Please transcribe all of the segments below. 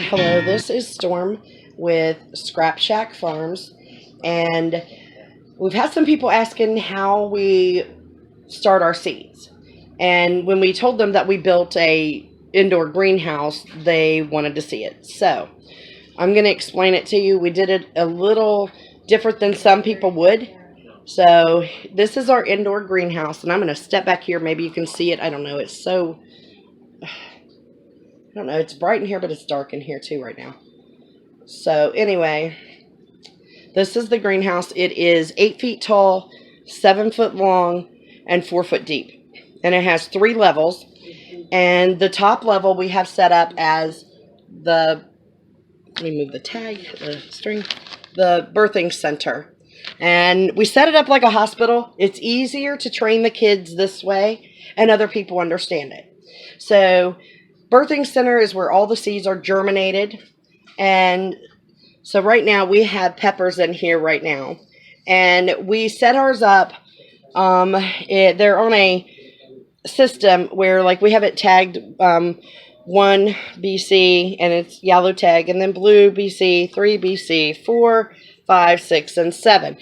Hello, this is Storm with Scrap Shack Farms, and we've had some people asking how we start our seeds. And when we told them that we built a indoor greenhouse, they wanted to see it. So I'm going to explain it to you. We did it a little different than some people would. So this is our indoor greenhouse, and I'm going to step back here. Maybe you can see it. I don't know. I don't know. It's bright in here, but it's dark in here too right now. So anyway, this is the greenhouse. It is 8 feet tall, 7 foot long, and 4 foot deep. And it has 3 levels. And the top level we have set up as let me move the tag, the string, the birthing center. And we set it up like a hospital. It's easier to train the kids this way, and other people understand it. So birthing center is where all the seeds are germinated. And so right now we have peppers in here right now. And we set ours up. They're on a system where, like, we have it tagged 1 BC, and it's yellow tag, and then blue BC, 3 BC, 4, 5, 6, and 7.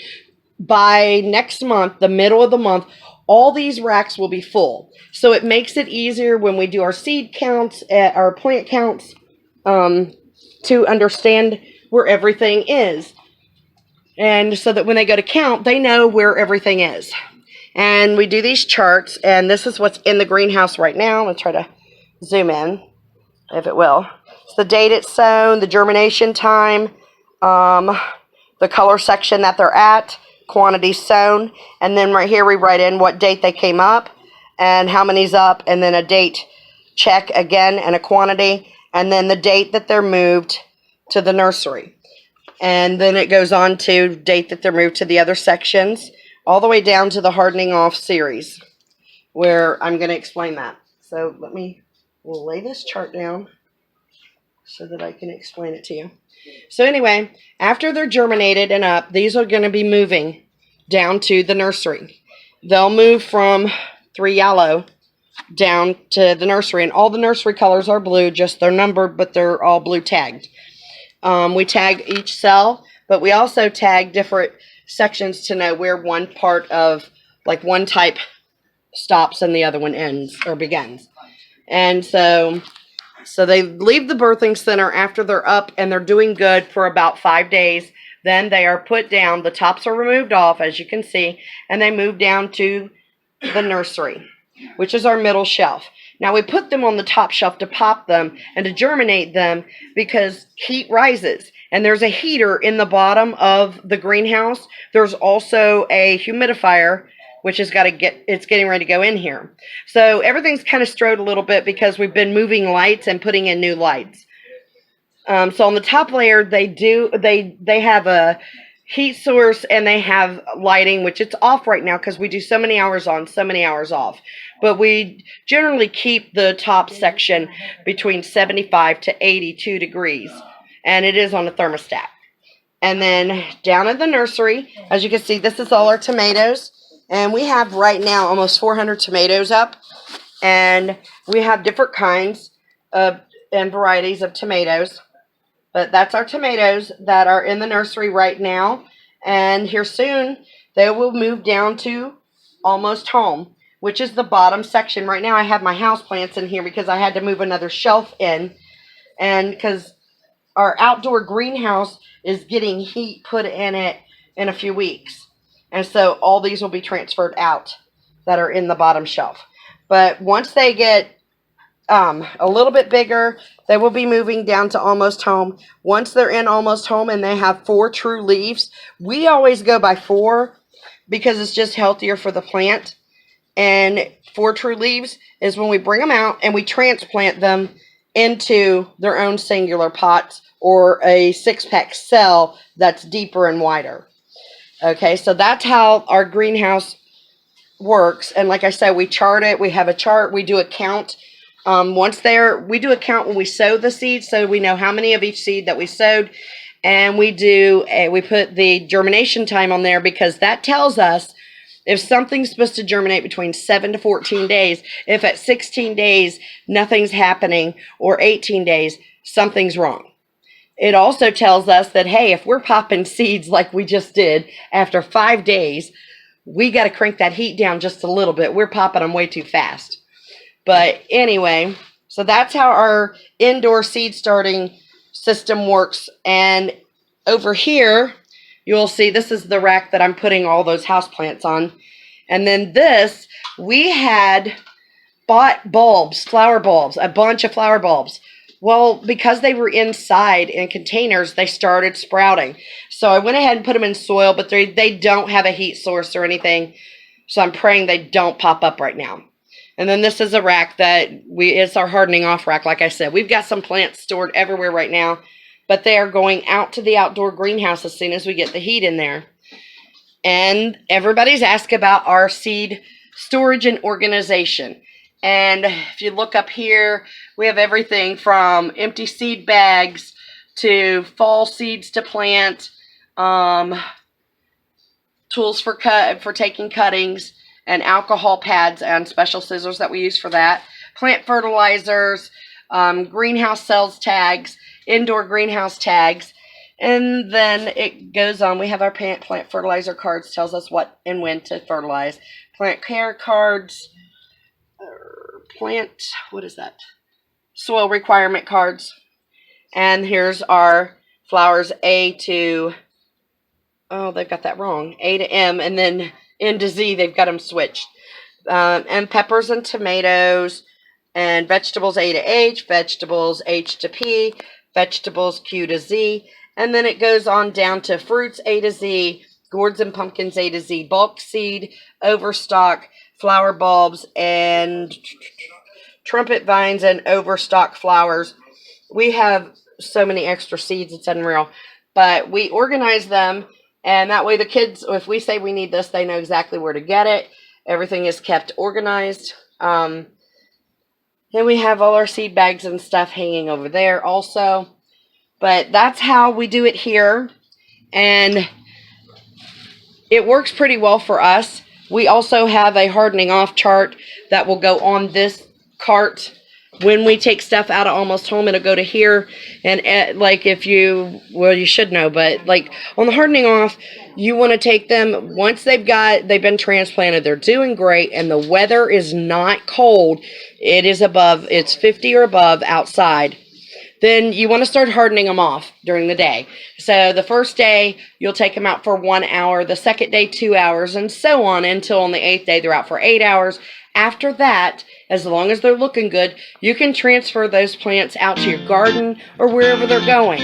By next month, the middle of the month, all these racks will be full. So it makes it easier when we do our seed counts, our plant counts, to understand where everything is. And so that when they go to count, they know where everything is. And we do these charts, and this is what's in the greenhouse right now. Let's try to zoom in, if it will. It's the date it's sown, the germination time, the color section that they're at, quantity sown, and then right here we write in what date they came up and how many's up, and then a date check again and a quantity, and then the date that they're moved to the nursery. And then it goes on to date that they're moved to the other sections, all the way down to the hardening off series, where I'm going to explain that. So we'll lay this chart down so that I can explain it to you. So anyway, after they're germinated and up, these are going to be moving down to the nursery. They'll move from 3 yellow down to the nursery, and all the nursery colors are blue, just they're numbered, but they're all blue tagged. We tag each cell, but we also tag different sections to know where one part of, like, one type stops and the other one ends or begins. And so they leave the birthing center after they're up and they're doing good for about 5 days. Then they are put down. The tops are removed off, as you can see, and they move down to the nursery, which is our middle shelf. Now, we put them on the top shelf to pop them and to germinate them because heat rises. And there's a heater in the bottom of the greenhouse. There's also a humidifier, which it's getting ready to go in here. So everything's kind of strode a little bit because we've been moving lights and putting in new lights. So on the top layer, they have a heat source and they have lighting, which it's off right now because we do so many hours on, so many hours off. But we generally keep the top section between 75 to 82 degrees, and it is on a thermostat. And then down in the nursery, as you can see, this is all our tomatoes. And we have right now almost 400 tomatoes up. And we have different kinds of and varieties of tomatoes. But that's our tomatoes that are in the nursery right now. And here soon, they will move down to almost home, which is the bottom section. Right now I have my houseplants in here because I had to move another shelf in. And because our outdoor greenhouse is getting heat put in it in a few weeks. And so all these will be transferred out that are in the bottom shelf. But once they get a little bit bigger, they will be moving down to almost home. Once they're in almost home and they have 4 true leaves, we always go by 4 because it's just healthier for the plant. And 4 true leaves is when we bring them out and we transplant them into their own singular pots or a 6-pack cell that's deeper and wider. Okay, so that's how our greenhouse works. And like I said, we chart it. We have a chart. We do a count. We do a count when we sow the seeds, so we know how many of each seed that we sowed. And we put the germination time on there because that tells us if something's supposed to germinate between 7 to 14 days. If at 16 days nothing's happening or 18 days, something's wrong. it also tells us that, hey, if we're popping seeds like we just did after 5 days, we got to crank that heat down just a little bit. We're popping them way too fast. But anyway, so that's how our indoor seed starting system works. And over here, you'll see this is the rack that I'm putting all those houseplants on. And then this, we had bought bulbs, flower bulbs, a bunch of flower bulbs. Well, because they were inside in containers, they started sprouting. So I went ahead and put them in soil, but they don't have a heat source or anything. So I'm praying they don't pop up right now. And then this is a rack that it's our hardening off rack. Like I said, we've got some plants stored everywhere right now, but they are going out to the outdoor greenhouse as soon as we get the heat in there. And everybody's asked about our seed storage and organization. And if you look up here, we have everything from empty seed bags to fall seeds to plant, tools for taking cuttings, and alcohol pads and special scissors that we use for that, plant fertilizers, greenhouse cells tags, indoor greenhouse tags, and then it goes on. We have our plant fertilizer cards, tells us what and when to fertilize, plant care cards, soil requirement cards. And here's our flowers A to, they've got that wrong, A to M, and then N to Z, they've got them switched. And peppers and tomatoes, and vegetables A to H, vegetables H to P, vegetables Q to Z, and then it goes on down to fruits A to Z, gourds and pumpkins A to Z, bulk seed, overstock, flower bulbs, and trumpet vines and overstock flowers. We have so many extra seeds, it's unreal. But we organize them, and that way the kids, if we say we need this, they know exactly where to get it. Everything is kept organized. Then we have all our seed bags and stuff hanging over there also. But that's how we do it here. And it works pretty well for us. We also have a hardening off chart that will go on this cart. When we take stuff out of Almost Home, it'll go to here. And like if you, well, you should know, but like on the hardening off, you want to take them once they've been transplanted, they're doing great, and the weather is not cold. It's 50 or above outside. Then you want to start hardening them off during the day. So the first day, you'll take them out for 1 hour. The second day, 2 hours, and so on until on the 8th day, they're out for 8 hours. After that, as long as they're looking good, you can transfer those plants out to your garden or wherever they're going.